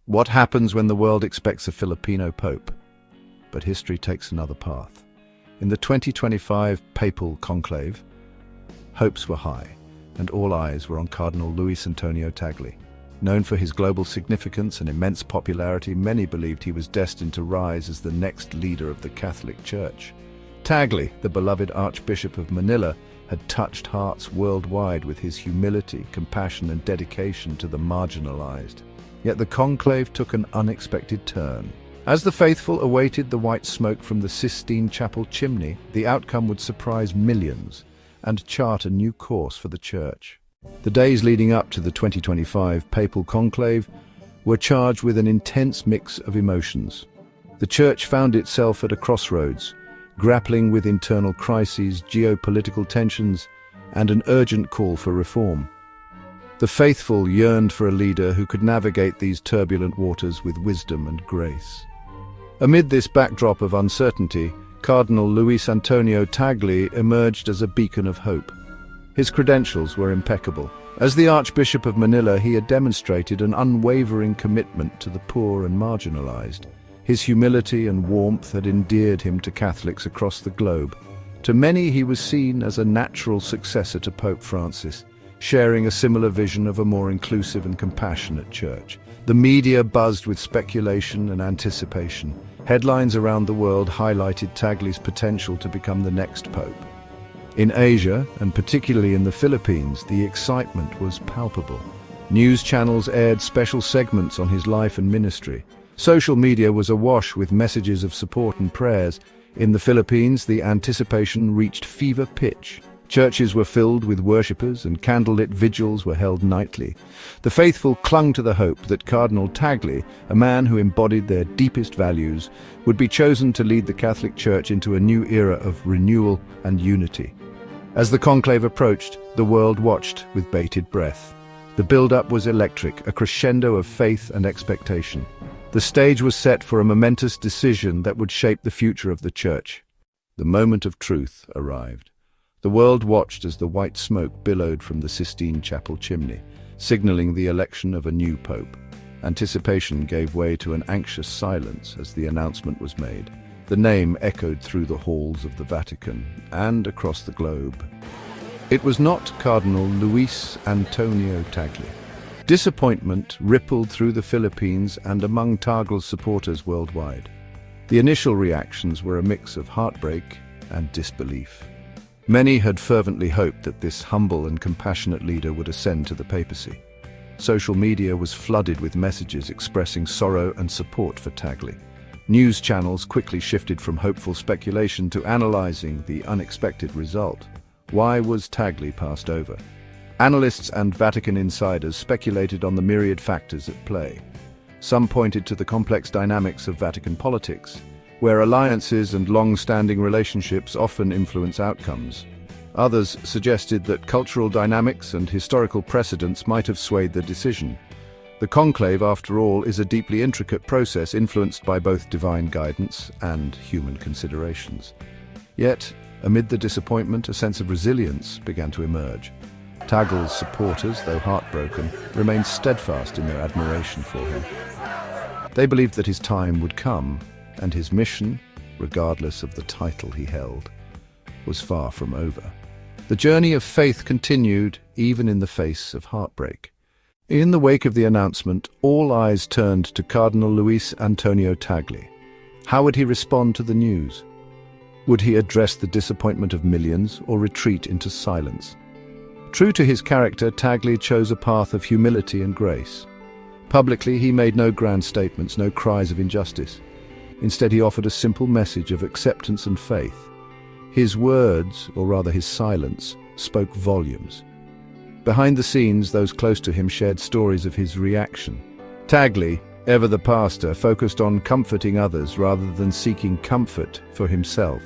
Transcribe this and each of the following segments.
What happens when the world expects a Filipino pope? But history takes another path. In the 2025 Papal Conclave, hopes were high, and all eyes were on Cardinal Luis Antonio Tagle. Known for his global significance and immense popularity, many believed he was destined to rise as the next leader of the Catholic Church. Tagle, the beloved Archbishop of Manila, had touched hearts worldwide with his humility, compassion, and dedication to the marginalized. Yet the conclave took an unexpected turn. As the faithful awaited the white smoke from the Sistine Chapel chimney, the outcome would surprise millions and chart a new course for the Church. The days leading up to the 2025 Papal Conclave were charged with an intense mix of emotions. The Church found itself at a crossroads, grappling with internal crises, geopolitical tensions, and an urgent call for reform. The faithful yearned for a leader who could navigate these turbulent waters with wisdom and grace. Amid this backdrop of uncertainty, Cardinal Luis Antonio Tagle emerged as a beacon of hope. His credentials were impeccable. As the Archbishop of Manila, he had demonstrated an unwavering commitment to the poor and marginalized. His humility and warmth had endeared him to Catholics across the globe. To many, he was seen as a natural successor to Pope Francis, sharing a similar vision of a more inclusive and compassionate church. The media buzzed with speculation and anticipation. Headlines around the world highlighted Tagle's potential to become the next pope. In Asia, and particularly in the Philippines, the excitement was palpable. News channels aired special segments on his life and ministry. Social media was awash with messages of support and prayers. In the Philippines, the anticipation reached fever pitch. Churches were filled with worshippers and candlelit vigils were held nightly. The faithful clung to the hope that Cardinal Tagle, a man who embodied their deepest values, would be chosen to lead the Catholic Church into a new era of renewal and unity. As the conclave approached, the world watched with bated breath. The build-up was electric, a crescendo of faith and expectation. The stage was set for a momentous decision that would shape the future of the Church. The moment of truth arrived. The world watched as the white smoke billowed from the Sistine Chapel chimney, signaling the election of a new pope. Anticipation gave way to an anxious silence as the announcement was made. The name echoed through the halls of the Vatican and across the globe. It was not Cardinal Luis Antonio Tagle. Disappointment rippled through the Philippines and among Tagle's supporters worldwide. The initial reactions were a mix of heartbreak and disbelief. Many had fervently hoped that this humble and compassionate leader would ascend to the papacy. Social media was flooded with messages expressing sorrow and support for Tagle. News channels quickly shifted from hopeful speculation to analyzing the unexpected result. Why was Tagle passed over? Analysts and Vatican insiders speculated on the myriad factors at play. Some pointed to the complex dynamics of Vatican politics, where alliances and long-standing relationships often influence outcomes. Others suggested that cultural dynamics and historical precedents might have swayed the decision. The conclave, after all, is a deeply intricate process influenced by both divine guidance and human considerations. Yet, amid the disappointment, a sense of resilience began to emerge. Tagle's supporters, though heartbroken, remained steadfast in their admiration for him. They believed that his time would come, and his mission, regardless of the title he held, was far from over. The journey of faith continued, even in the face of heartbreak. In the wake of the announcement, all eyes turned to Cardinal Luis Antonio Tagle. How would he respond to the news? Would he address the disappointment of millions or retreat into silence? True to his character, Tagle chose a path of humility and grace. Publicly, he made no grand statements, no cries of injustice. Instead, he offered a simple message of acceptance and faith. His words, or rather his silence, spoke volumes. Behind the scenes, those close to him shared stories of his reaction. Tagle, ever the pastor, focused on comforting others rather than seeking comfort for himself.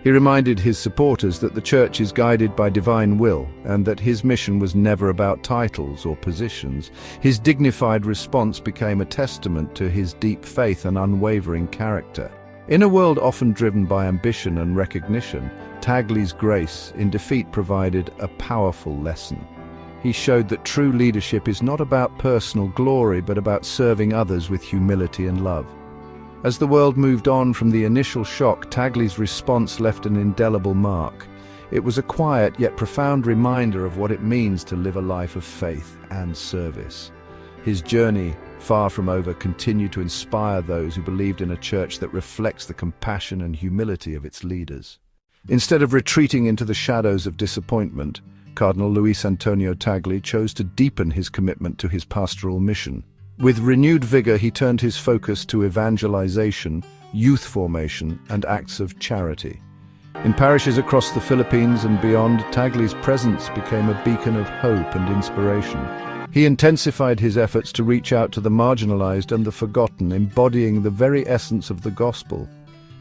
He reminded his supporters that the Church is guided by divine will and that his mission was never about titles or positions. His dignified response became a testament to his deep faith and unwavering character. In a world often driven by ambition and recognition, Tagle's grace in defeat provided a powerful lesson. he showed that true leadership is not about personal glory, but about serving others with humility and love. As the world moved on from the initial shock, Tagle's response left an indelible mark. It was a quiet yet profound reminder of what it means to live a life of faith and service. His journey, far from over, continued to inspire those who believed in a church that reflects the compassion and humility of its leaders. Instead of retreating into the shadows of disappointment, Cardinal Luis Antonio Tagle chose to deepen his commitment to his pastoral mission. With renewed vigor, he turned his focus to evangelization, youth formation, and acts of charity. In parishes across the Philippines and beyond, Tagle's presence became a beacon of hope and inspiration. He intensified his efforts to reach out to the marginalized and the forgotten, embodying the very essence of the gospel.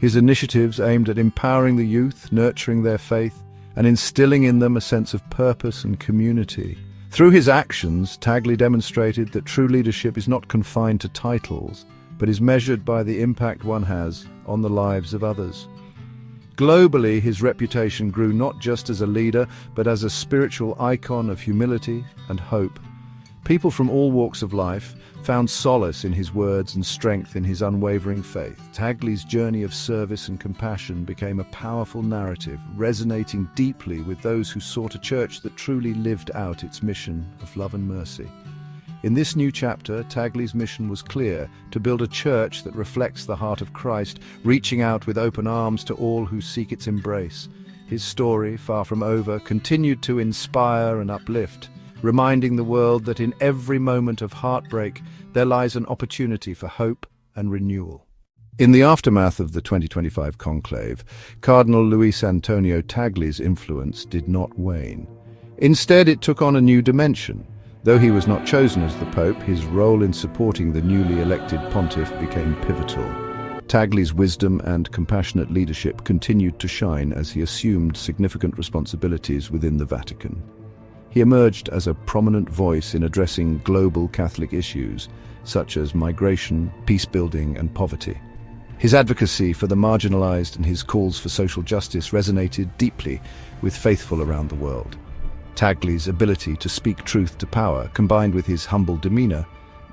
His initiatives aimed at empowering the youth, nurturing their faith, and instilling in them a sense of purpose and community. Through his actions, Tagle demonstrated that true leadership is not confined to titles, but is measured by the impact one has on the lives of others. Globally, his reputation grew not just as a leader, but as a spiritual icon of humility and hope. People from all walks of life found solace in his words and strength in his unwavering faith. Tagle's journey of service and compassion became a powerful narrative, resonating deeply with those who sought a church that truly lived out its mission of love and mercy. In this new chapter, Tagle's mission was clear: to build a church that reflects the heart of Christ, reaching out with open arms to all who seek its embrace. His story, far from over, continued to inspire and uplift, reminding the world that in every moment of heartbreak there lies an opportunity for hope and renewal. In the aftermath of the 2025 conclave, Cardinal Luis Antonio Tagle's influence did not wane. Instead, it took on a new dimension. Though he was not chosen as the Pope, his role in supporting the newly elected pontiff became pivotal. Tagle's wisdom and compassionate leadership continued to shine as he assumed significant responsibilities within the Vatican. He emerged as a prominent voice in addressing global Catholic issues, such as migration, peace-building, and poverty. His advocacy for the marginalized and his calls for social justice resonated deeply with faithful around the world. Tagle's ability to speak truth to power, combined with his humble demeanor,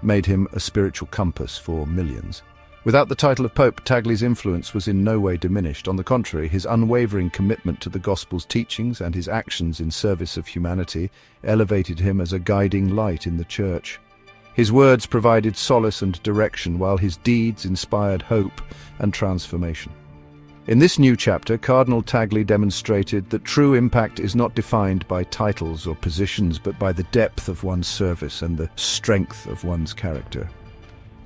made him a spiritual compass for millions. Without the title of Pope, Tagle's influence was in no way diminished. On the contrary, his unwavering commitment to the Gospel's teachings and his actions in service of humanity elevated him as a guiding light in the Church. His words provided solace and direction, while his deeds inspired hope and transformation. In this new chapter, Cardinal Tagle demonstrated that true impact is not defined by titles or positions, but by the depth of one's service and the strength of one's character.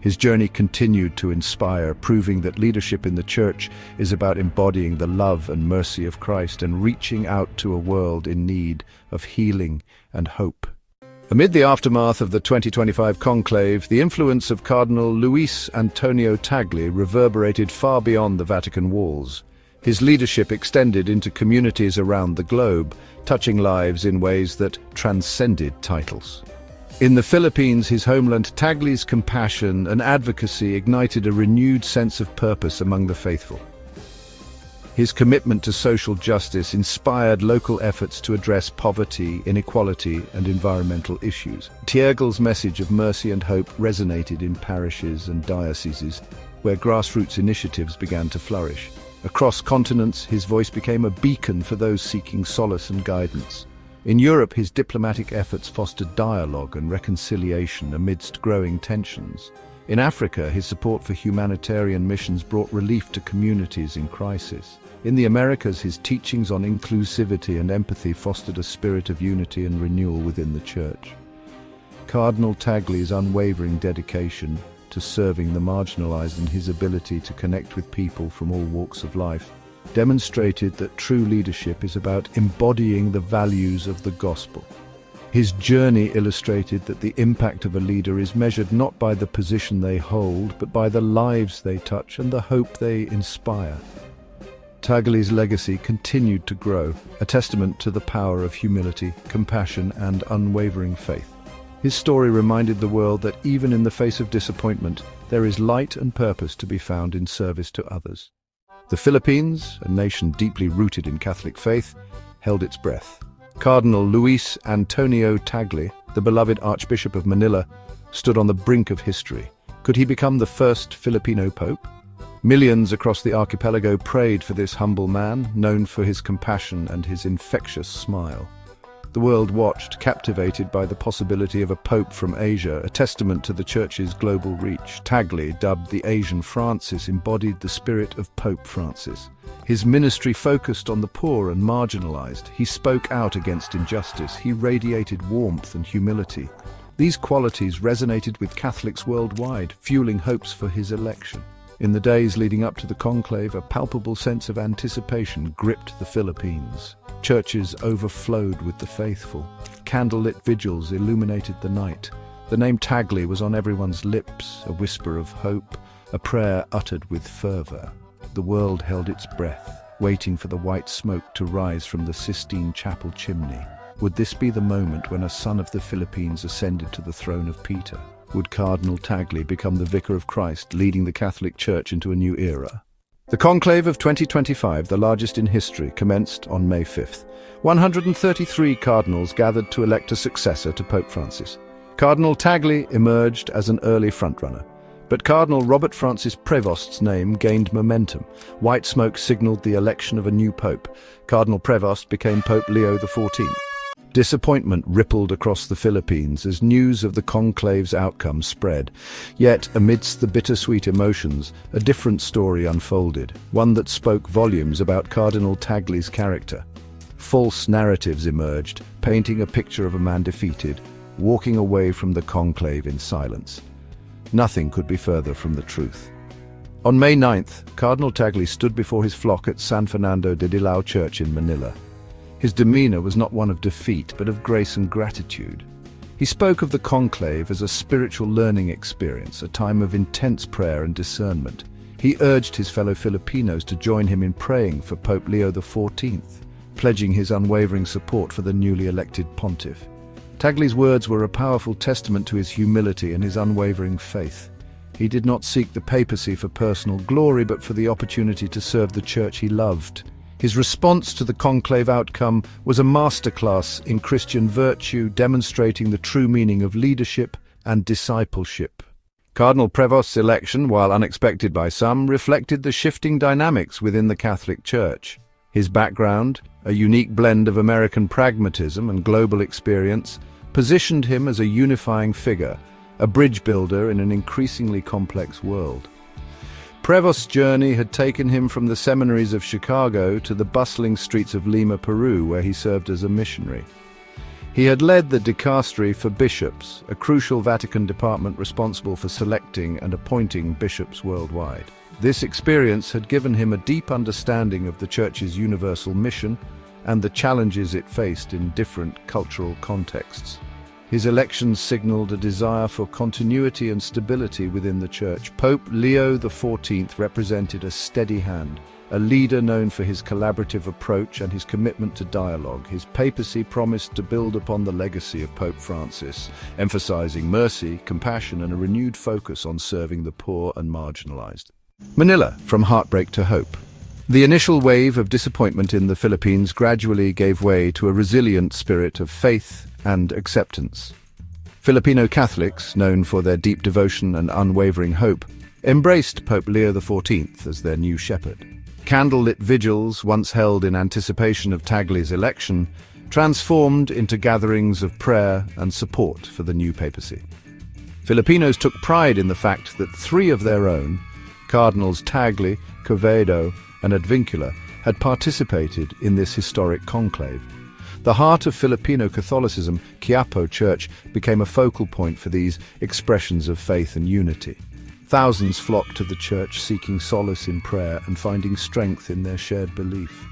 His journey continued to inspire, proving that leadership in the Church is about embodying the love and mercy of Christ and reaching out to a world in need of healing and hope. Amid the aftermath of the 2025 conclave, the influence of Cardinal Luis Antonio Tagle reverberated far beyond the Vatican walls. His leadership extended into communities around the globe, touching lives in ways that transcended titles. In the Philippines, his homeland, Tagle's compassion and advocacy ignited a renewed sense of purpose among the faithful. His commitment to social justice inspired local efforts to address poverty, inequality, and environmental issues. Tagle's message of mercy and hope resonated in parishes and dioceses, where grassroots initiatives began to flourish. Across continents, his voice became a beacon for those seeking solace and guidance. In Europe, his diplomatic efforts fostered dialogue and reconciliation amidst growing tensions. In Africa, his support for humanitarian missions brought relief to communities in crisis. In the Americas, his teachings on inclusivity and empathy fostered a spirit of unity and renewal within the Church. Cardinal Tagle's unwavering dedication to serving the marginalized and his ability to connect with people from all walks of life demonstrated that true leadership is about embodying the values of the gospel. His journey illustrated that the impact of a leader is measured not by the position they hold, but by the lives they touch and the hope they inspire. Tagle's legacy continued to grow, a testament to the power of humility, compassion, and unwavering faith. His story reminded the world that even in the face of disappointment, there is light and purpose to be found in service to others. The Philippines, a nation deeply rooted in Catholic faith, held its breath. Cardinal Luis Antonio Tagle, the beloved Archbishop of Manila, stood on the brink of history. Could he become the first Filipino pope? Millions across the archipelago prayed for this humble man, known for his compassion and his infectious smile. The world watched, captivated by the possibility of a pope from Asia, a testament to the Church's global reach. Tagle, dubbed the Asian Francis, embodied the spirit of Pope Francis. His ministry focused on the poor and marginalized. He spoke out against injustice. He radiated warmth and humility. These qualities resonated with Catholics worldwide, fueling hopes for his election. In the days leading up to the conclave, a palpable sense of anticipation gripped the Philippines. Churches overflowed with the faithful. Candlelit vigils illuminated the night. The name Tagle was on everyone's lips, a whisper of hope, a prayer uttered with fervor. The world held its breath, waiting for the white smoke to rise from the Sistine Chapel chimney. Would this be the moment when a son of the Philippines ascended to the throne of Peter? Would Cardinal Tagle become the Vicar of Christ, leading the Catholic Church into a new era? The Conclave of 2025, the largest in history, commenced on May 5th. 133 cardinals gathered to elect a successor to Pope Francis. Cardinal Tagle emerged as an early frontrunner, but Cardinal Robert Francis Prevost's name gained momentum. White smoke signaled the election of a new pope. Cardinal Prevost became Pope Leo XIV. Disappointment rippled across the Philippines as news of the conclave's outcome spread. Yet, amidst the bittersweet emotions, a different story unfolded, one that spoke volumes about Cardinal Tagle's character. False narratives emerged, painting a picture of a man defeated, walking away from the conclave in silence. Nothing could be further from the truth. On May 9th, Cardinal Tagle stood before his flock at San Fernando de Dilao Church in Manila. His demeanor was not one of defeat, but of grace and gratitude. He spoke of the conclave as a spiritual learning experience, a time of intense prayer and discernment. He urged his fellow Filipinos to join him in praying for Pope Leo XIV, pledging his unwavering support for the newly elected pontiff. Tagle's words were a powerful testament to his humility and his unwavering faith. He did not seek the papacy for personal glory, but for the opportunity to serve the church he loved. His response to the conclave outcome was a masterclass in Christian virtue, demonstrating the true meaning of leadership and discipleship. Cardinal Prevost's election, while unexpected by some, reflected the shifting dynamics within the Catholic Church. His background, a unique blend of American pragmatism and global experience, positioned him as a unifying figure, a bridge builder in an increasingly complex world. Prevost's journey had taken him from the seminaries of Chicago to the bustling streets of Lima, Peru, where he served as a missionary. He had led the dicastery for bishops, a crucial Vatican department responsible for selecting and appointing bishops worldwide. This experience had given him a deep understanding of the Church's universal mission and the challenges it faced in different cultural contexts. His election signaled a desire for continuity and stability within the Church. Pope Leo XIV represented a steady hand, a leader known for his collaborative approach and his commitment to dialogue. His papacy promised to build upon the legacy of Pope Francis, emphasizing mercy, compassion, and a renewed focus on serving the poor and marginalized. Manila, from heartbreak to hope. The initial wave of disappointment in the Philippines gradually gave way to a resilient spirit of faith and acceptance. Filipino Catholics, known for their deep devotion and unwavering hope, embraced Pope Leo XIV as their new shepherd. Candlelit vigils, once held in anticipation of Tagle's election, transformed into gatherings of prayer and support for the new papacy. Filipinos took pride in the fact that three of their own, Cardinals Tagle, Quevedo, and Advincula, had participated in this historic conclave. The heart of Filipino Catholicism, Quiapo Church, became a focal point for these expressions of faith and unity. Thousands flocked to the church seeking solace in prayer and finding strength in their shared belief.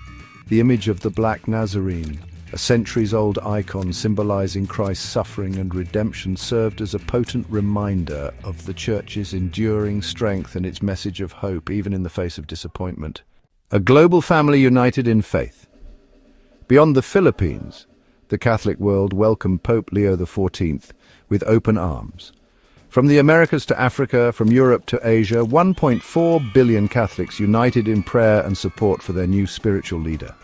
The image of the Black Nazarene, a centuries-old icon symbolizing Christ's suffering and redemption, served as a potent reminder of the Church's enduring strength and its message of hope, even in the face of disappointment. A global family united in faith. Beyond the Philippines, the Catholic world welcomed Pope Leo XIV with open arms. From the Americas to Africa, from Europe to Asia, 1.4 billion Catholics united in prayer and support for their new spiritual leader.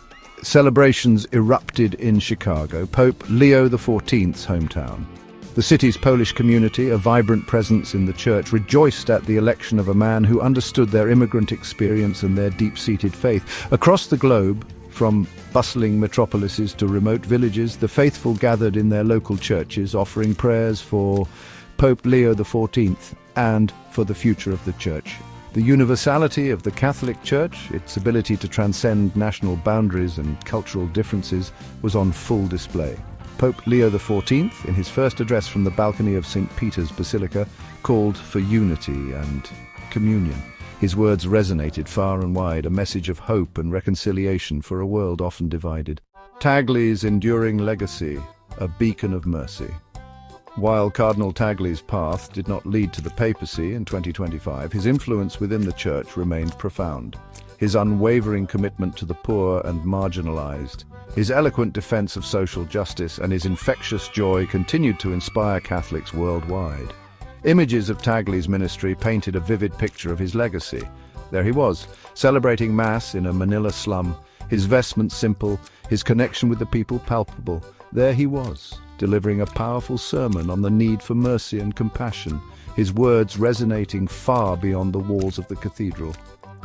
Celebrations erupted in Chicago, Pope Leo XIV's hometown. The city's Polish community, a vibrant presence in the church, rejoiced at the election of a man who understood their immigrant experience and their deep-seated faith. Across the globe, from bustling metropolises to remote villages, the faithful gathered in their local churches, offering prayers for Pope Leo XIV and for the future of the church. The universality of the Catholic Church, its ability to transcend national boundaries and cultural differences, was on full display. Pope Leo XIV, in his first address from the balcony of St. Peter's Basilica, called for unity and communion. His words resonated far and wide, a message of hope and reconciliation for a world often divided. Tagle's enduring legacy, a beacon of mercy. While Cardinal Tagle's path did not lead to the papacy in 2025, his influence within the Church remained profound. His unwavering commitment to the poor and marginalized, his eloquent defense of social justice, and his infectious joy continued to inspire Catholics worldwide. Images of Tagle's ministry painted a vivid picture of his legacy. There he was, celebrating Mass in a Manila slum, his vestments simple, his connection with the people palpable. There he was, delivering a powerful sermon on the need for mercy and compassion, his words resonating far beyond the walls of the cathedral.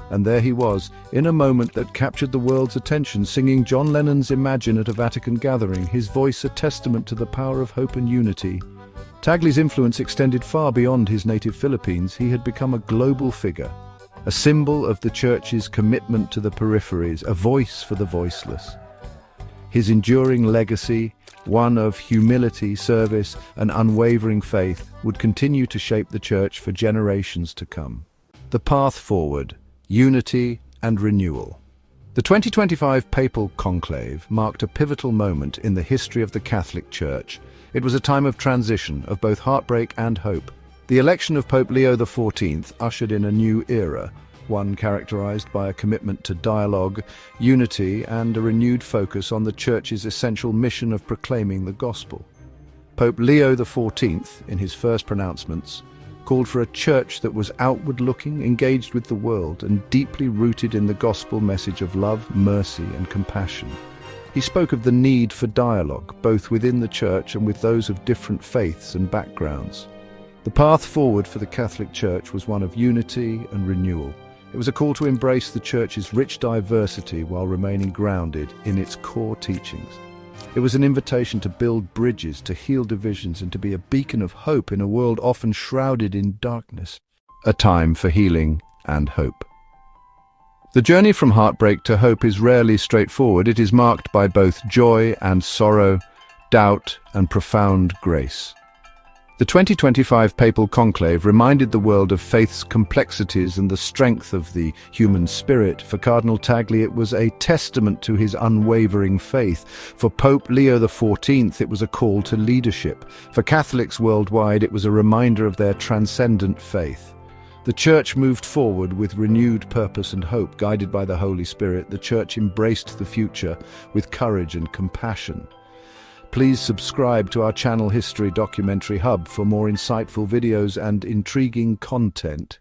And there he was, in a moment that captured the world's attention, singing John Lennon's Imagine at a Vatican gathering, his voice a testament to the power of hope and unity. Tagle's influence extended far beyond his native Philippines. He had become a global figure, a symbol of the Church's commitment to the peripheries, a voice for the voiceless. His enduring legacy, one of humility, service, and unwavering faith, would continue to shape the Church for generations to come. The path forward, unity and renewal. The 2025 Papal Conclave marked a pivotal moment in the history of the Catholic Church. It was a time of transition, of both heartbreak and hope. The election of Pope Leo XIV ushered in a new era, one characterized by a commitment to dialogue, unity, and a renewed focus on the Church's essential mission of proclaiming the gospel. Pope Leo XIV, in his first pronouncements, called for a church that was outward-looking, engaged with the world, and deeply rooted in the gospel message of love, mercy, and compassion. He spoke of the need for dialogue, both within the Church and with those of different faiths and backgrounds. The path forward for the Catholic Church was one of unity and renewal. It was a call to embrace the Church's rich diversity while remaining grounded in its core teachings. It was an invitation to build bridges, to heal divisions, and to be a beacon of hope in a world often shrouded in darkness. A time for healing and hope. The journey from heartbreak to hope is rarely straightforward. It is marked by both joy and sorrow, doubt and profound grace. The 2025 Papal Conclave reminded the world of faith's complexities and the strength of the human spirit. For Cardinal Tagle, it was a testament to his unwavering faith. For Pope Leo XIV, it was a call to leadership. For Catholics worldwide, it was a reminder of their transcendent faith. The Church moved forward with renewed purpose and hope. Guided by the Holy Spirit, the Church embraced the future with courage and compassion. Please subscribe to our channel History Documentary Hub for more insightful videos and intriguing content.